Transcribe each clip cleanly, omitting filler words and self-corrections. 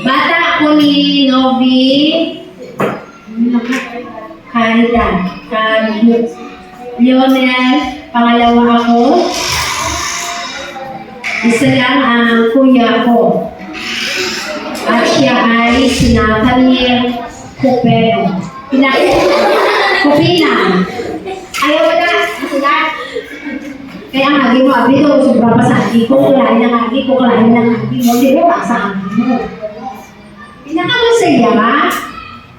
Bata ako ni Novi Lionel, pangalawa ako. Isa lang ang kuya ko. At siya ay si Nathaniel Cupeno. Kupina. Ayaw mo na. Kaya ang agi mo, abi ito, sobrang pasagi ko, kulain ng agi ko, kulain ng agi mo, di ba sa agi mo? Pinakamasaya ba?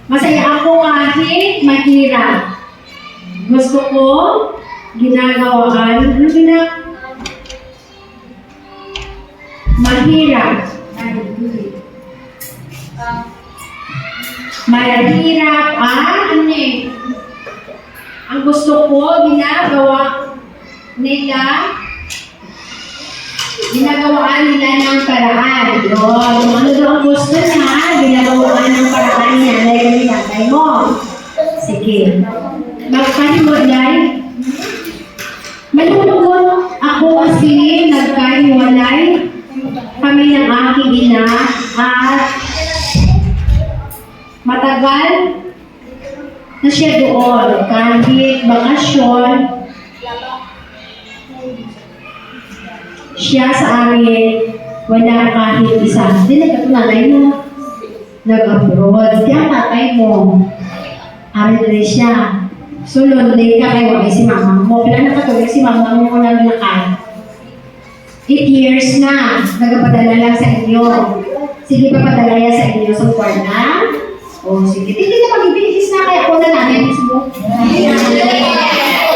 Masaya ako kahit mahirap. Gusto ko, ginagawaan, mahirap. Mahirap, ang gusto ko, ginagawaan nila ng paraan. Yung ano daw ang gusto niya, ginagawaan ng paraan niya. Dahil kami tatay mo. Sige. Magkahiwalay. Malulunod ako kasi nagkahiwalay kami ng aking ina at matagal na siya doon. Kahit bakasyon, siya sa amin, wala kahit isa. Hindi nagkatunanay mo. Nag-abroad. Kaya tatay mo. Amin rin siya. So, lonely ka kayo ay si mama mo. Kailan nakatulog si mama mo na lakay? 8 years na. Nagapadala lang sa inyo. Sige pa padala yan sa inyo sa kwarna. O, sige. Hindi na mag-ibigis na kaya po na namin mismo.